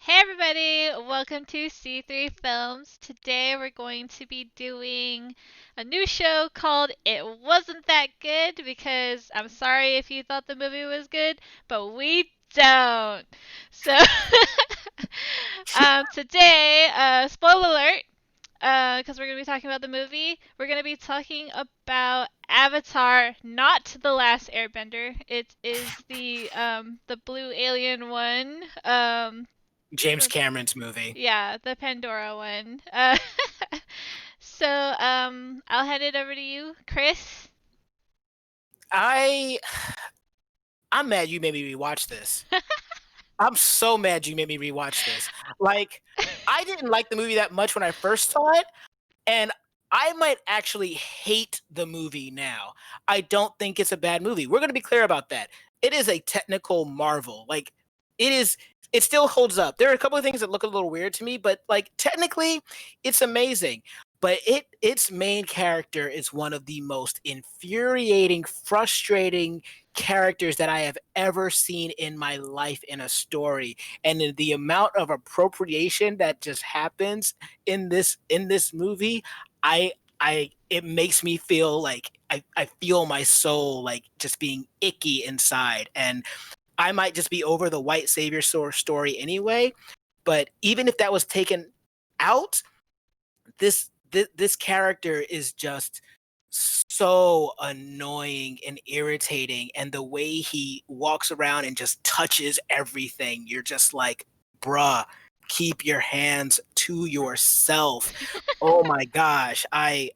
Hey everybody, welcome to C3 Films. Today we're going to be doing a new show called It Wasn't That Good because I'm sorry if you thought the movie was good, but we don't. So today, spoiler alert, because we're going to be talking about the movie, we're going to be talking about Avatar, not The Last Airbender. It is the blue alien one. James Cameron's movie. Yeah, the Pandora one. So, I'll hand it over to you, Chris. I I'm mad you made me rewatch this. I'm so mad you made me rewatch this. Like, I didn't like the movie that much when I first saw it, and I might actually hate the movie now. I don't think it's a bad movie. We're going to be clear about that. It is a technical marvel. Like, it is it still holds up. There are a couple of things that look a little weird to me, but like technically it's amazing. But its main character is one of the most infuriating, frustrating characters that I have ever seen in my life in a story. And the amount of appropriation that just happens in this movie, I it makes me feel like I feel my soul like just being icky inside. And I might just be over the white savior story anyway. But even if that was taken out, this character is just so annoying and irritating, and the way he walks around and just touches everything, you're just like, bruh, keep your hands to yourself. Oh my gosh, I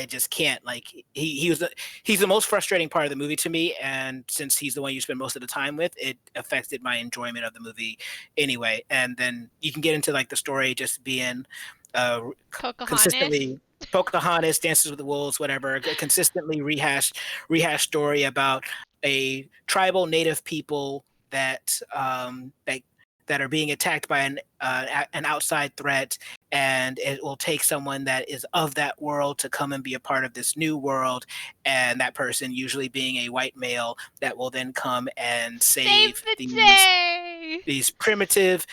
just can't. Like, he's the most frustrating part of the movie to me, and since he's the one you spend most of the time with, it affected my enjoyment of the movie anyway. And then you can get into like the story just being uh Pocahontas. consistently Pocahontas, Dances with the Wolves, whatever, a consistently rehash story about a tribal native people that are being attacked by an outside threat, and it will take someone that is of that world to come and be a part of this new world, and that person usually being a white male that will then come and Save save the these day! these primitive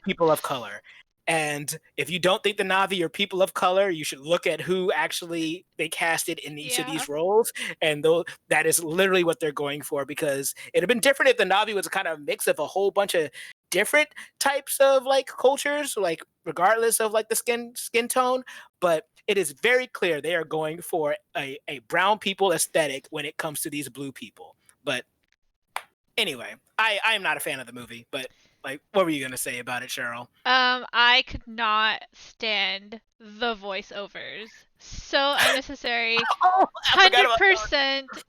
people of color. And if you don't think the Navi are people of color, you should look at who actually they casted in each of Yeah. these roles. And though that is literally what they're going for, because it'd have been different if the Navi was kind of a mix of a whole bunch of different types of like cultures, like regardless of like the skin tone. But it is very clear they are going for a brown people aesthetic when it comes to these blue people. But anyway, I am not a fan of the movie, but like, what were you gonna say about it, Cheryl? I could not stand the voiceovers. So unnecessary. Oh, I forgot about that. 100%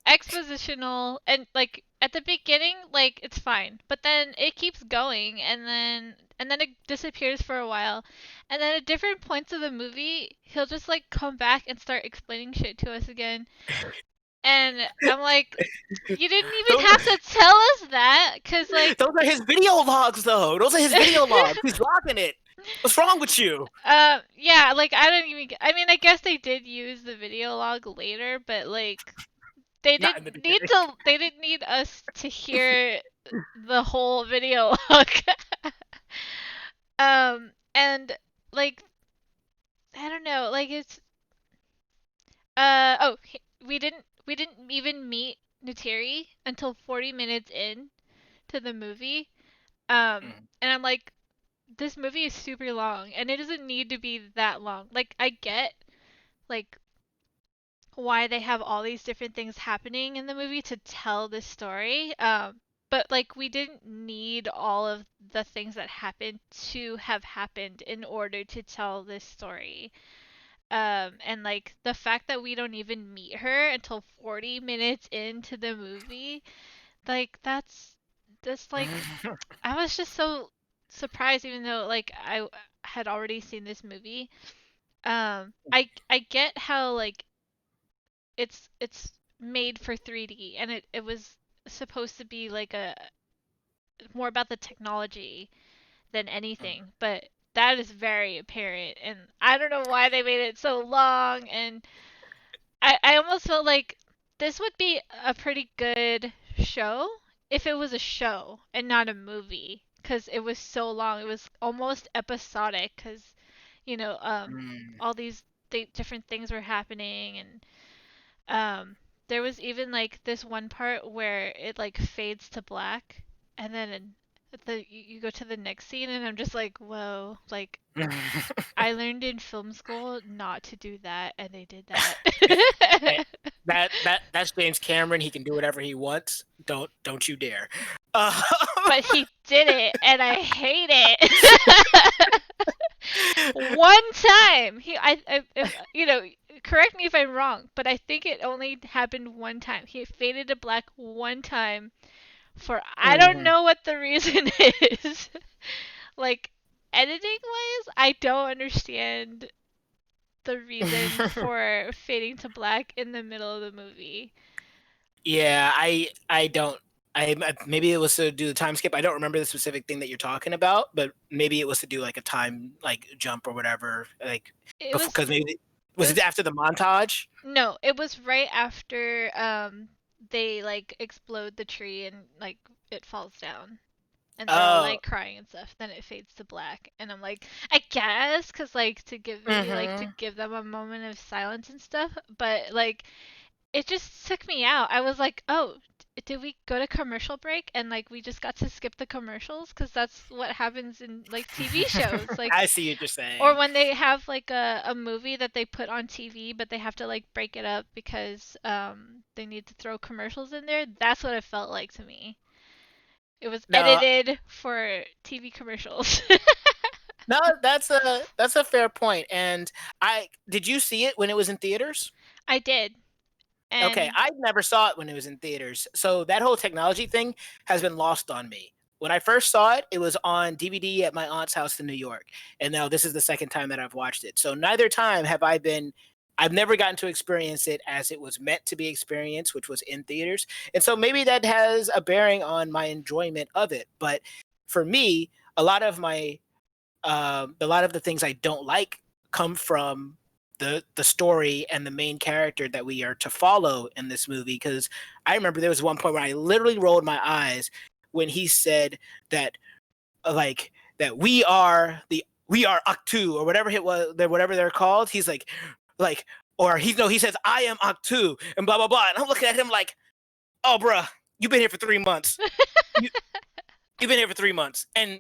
expositional, and like at the beginning like it's fine, but then it keeps going, and then it disappears for a while, and then at different points of the movie he'll just like come back and start explaining shit to us again, and I'm like, you didn't even those, have to tell us that, cuz like those are his video logs, though. Those are his video logs. He's logging it. What's wrong with you? yeah, like I don't even I mean, I guess they did use the video log later, but like Not in the beginning. they didn't need us to hear the whole video log. And like I don't know, like it's we didn't even meet Nuteri until 40 minutes in to the movie. And I'm like, this movie is super long and it doesn't need to be that long. Like I get like why they have all these different things happening in the movie to tell this story. But like we didn't need all of the things that happened to have happened in order to tell this story. And like the fact that we don't even meet her until 40 minutes into the movie, like that's like I was just so surprised, even though like I had already seen this movie. I get how like it's made for 3D, and it was supposed to be like a more about the technology than anything, but that is very apparent, and I don't know why they made it so long. And I almost felt like this would be a pretty good show if it was a show and not a movie, because it was so long. It was almost episodic because Mm. all these different things were happening, and um, there was even like this one part where it like fades to black, and then you go to the next scene, and I'm just like, whoa, like I learned in film school not to do that, and they did that. Eh, that's James Cameron. He can do whatever he wants. Don't you dare. Uh, But he did it, and I hate it. One time, if correct me if I'm wrong, but I think it only happened one time. He faded to black one time for I don't mhm. know what the reason is. Like editing wise, I don't understand the reason for fading to black in the middle of the movie. Yeah, I don't. Maybe it was to do the time skip. I don't remember the specific thing that you're talking about, but maybe it was to do like a time like jump or whatever. Like It before, was because maybe it was it was after the montage? no, it was right after they like explode the tree and like it falls down. And they're all Oh, like crying and stuff. Then it fades to black, and I'm like, I guess, cause like to give maybe like to hmm. give them a moment of silence and stuff. But like it just took me out. I was like, oh, did we go to commercial break and like we just got to skip the commercials? Cause that's what happens in like TV shows. Like I see what you're or saying. when they have like a movie that they put on TV, but they have to like break it up because they need to throw commercials in there. That's what it felt like to me. It was No, edited for TV commercials. no, that's a fair point. And I did you see it when it was in theaters? I did. Okay, And I never saw it when it was in theaters. So that whole technology thing has been lost on me. When I first saw it, it was on DVD at my aunt's house in New York. And now this is the second time that I've watched it. So neither time have I've never gotten to experience it as it was meant to be experienced, which was in theaters. And so maybe that has a bearing on my enjoyment of it. But for me, a lot of the things I don't like come from the story and the main character that we are to follow in this movie. Because I remember there was one point where I literally rolled my eyes when he said that like that we are Aktu or whatever it was, whatever they're called. He's like or he no he says I am Aktu and blah blah blah. And I'm looking at him like, oh bruh, you've been here for 3 months. You, You've been here for 3 months, and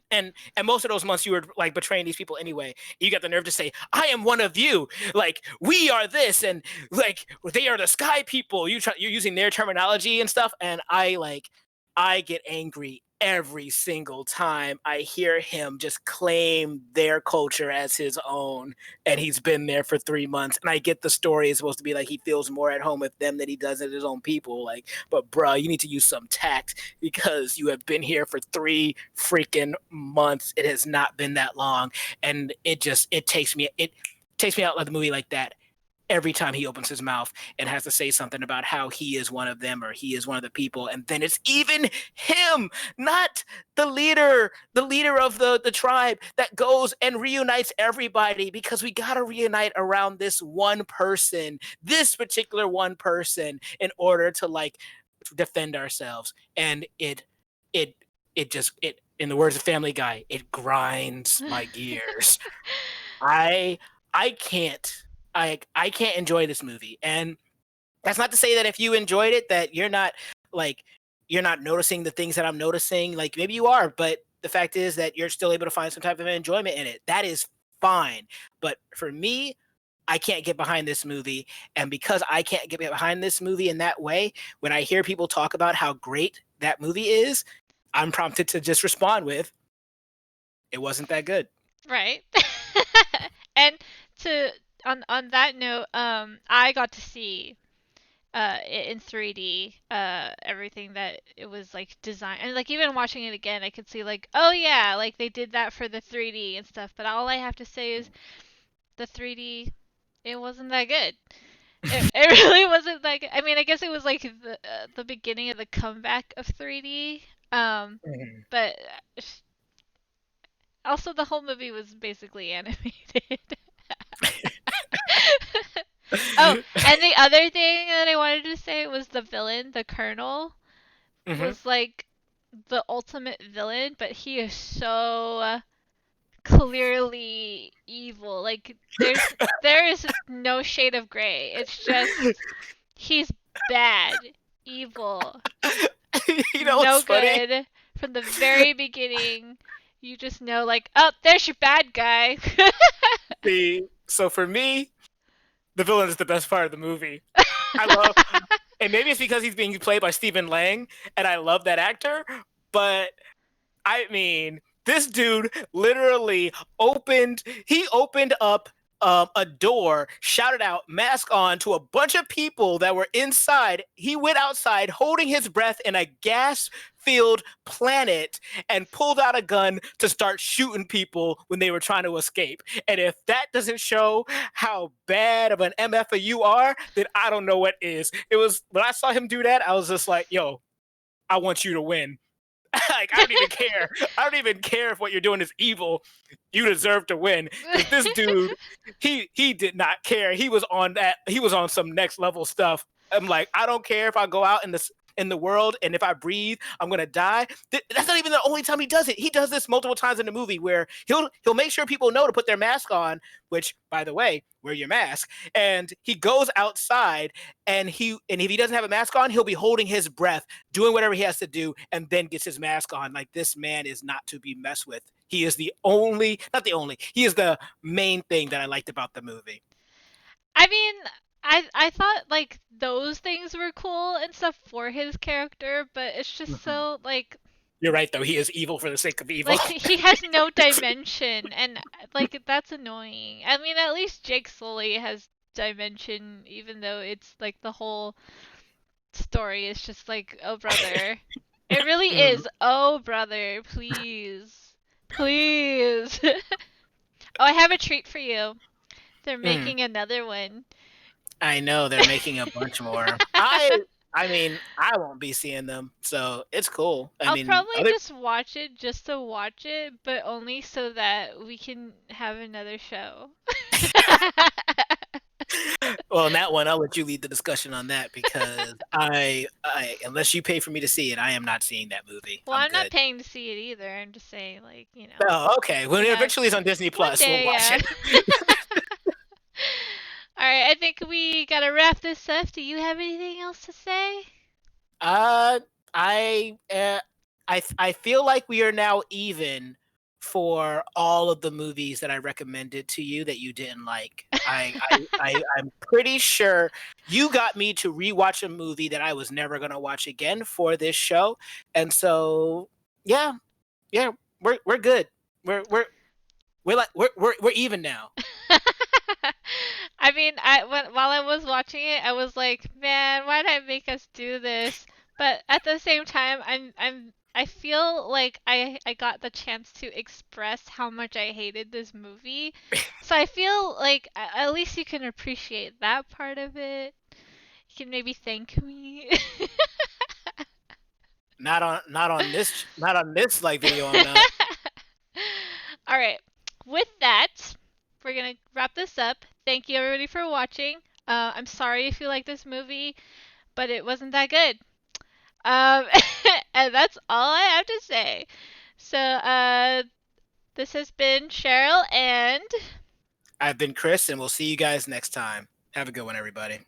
most of those months you were like betraying these people anyway. You got the nerve to say, "I am one of you." Like we are this, and like they are the sky people. You're using their terminology and stuff, and I get angry every single time I hear him just claim their culture as his own, and he's been there for 3 months. And I get the story is supposed to be like he feels more at home with them than he does at his own people. Like, but bruh, you need to use some tact because you have been here for 3 freaking months. It has not been that long, and it takes me out of the movie like that every time he opens his mouth and has to say something about how he is one of them or he is one of the people. And then it's even him, not the leader of the tribe that goes and reunites everybody, because we got to reunite around this one person, this particular one person, in order to like defend ourselves. And it it in the words of Family Guy, it grinds my gears. I I can't I can't enjoy this movie. And that's not to say that if you enjoyed it that like you're not noticing the things that I'm noticing. Like maybe you are, but the fact is that you're still able to find some type of enjoyment in it. That is fine. But for me, I can't get behind this movie. And because I can't get behind this movie in that way, when I hear people talk about how great that movie is, I'm prompted to just respond with, it wasn't that good. Right. And to on that note, I got to see in 3D everything that it was like designed, and like even watching it again I could see like, oh yeah, like they did that for the 3D and stuff, but all I have to say is the 3D, it wasn't that good. It really wasn't that good. I mean, I guess it was like the beginning of the comeback of 3D, Mhm. but also the whole movie was basically animated. Oh, and the other thing that I wanted to say was the villain, the Colonel, Mhm. was like the ultimate villain, but he is so clearly evil. Like there is no shade of gray. It's just he's bad, evil, You know no what's funny? good from the very beginning. You just know, like, oh, there's your bad guy. So for me, the villain is the best part of the movie. I love, and maybe it's because he's being played by Stephen Lang, and I love that actor. But I mean, this dude literally opened up a door, shouted out, mask on, to a bunch of people that were inside. He went outside holding his breath in a gas filled planet and pulled out a gun to start shooting people when they were trying to escape. And if that doesn't show how bad of an MFA you are, then I don't know what is. It was when I saw him do that, I was just like, yo, I want you to win. Like, I don't even care. I don't even care if what you're doing is evil. You deserve to win, because this dude, he did not care. He was on that. He was on some next level stuff. I'm like, I don't care if I go out in the world, and if I breathe, I'm gonna die. That's not even the only time he does it. He does this multiple times in the movie where he'll make sure people know to put their mask on. Which, by the way, wear your mask. And he goes outside, and if he doesn't have a mask on, he'll be holding his breath, doing whatever he has to do, and then gets his mask on. Like, this man is not to be messed with. He is not the only, he is the main thing that I liked about the movie. I mean, I thought like those things were cool and stuff for his character, but it's just Mhm. so You're right, though. He is evil for the sake of evil. he has no dimension, and like that's annoying. I mean, at least Jake Sully has dimension, even though it's like the whole story is just like, oh brother. It really Mm, is. Oh brother, please. Please. Oh, I have a treat for you. They're mm. making another one. I know they're making a bunch more. I mean, I won't be seeing them, so it's cool. I I'll mean, probably other just watch it just to watch it, but only so that we can have another show. well, on that one, I'll let you lead the discussion on that, because I unless you pay for me to see it, I am not seeing that movie. Well, I'm I'm not good. paying to see it either. I'm just saying, Oh, okay. When it yeah, eventually is on Disney one Plus, we'll day, watch yeah. it. All right, I think we gotta wrap this up. Do you have anything else to say? Uh, I I feel like we are now even for all of the movies that I recommended to you that you didn't like. I'm pretty sure you got me to rewatch a movie that I was never gonna watch again for this show, and so yeah, yeah, we're good. We're like we're even now. I mean, while I was watching it, I was like, man, why did I make us do this? But at the same time, I feel like I got the chance to express how much I hated this movie. So I feel like at least you can appreciate that part of it. You can maybe thank me. Not on this like video. I'm not. All right. With that, we're going to wrap this up. Thank you everybody for watching. I'm sorry if you like this movie, but it wasn't that good. Um, and that's all I have to say. So, this has been Cheryl and I've been Chris, and we'll see you guys next time. Have a good one, everybody.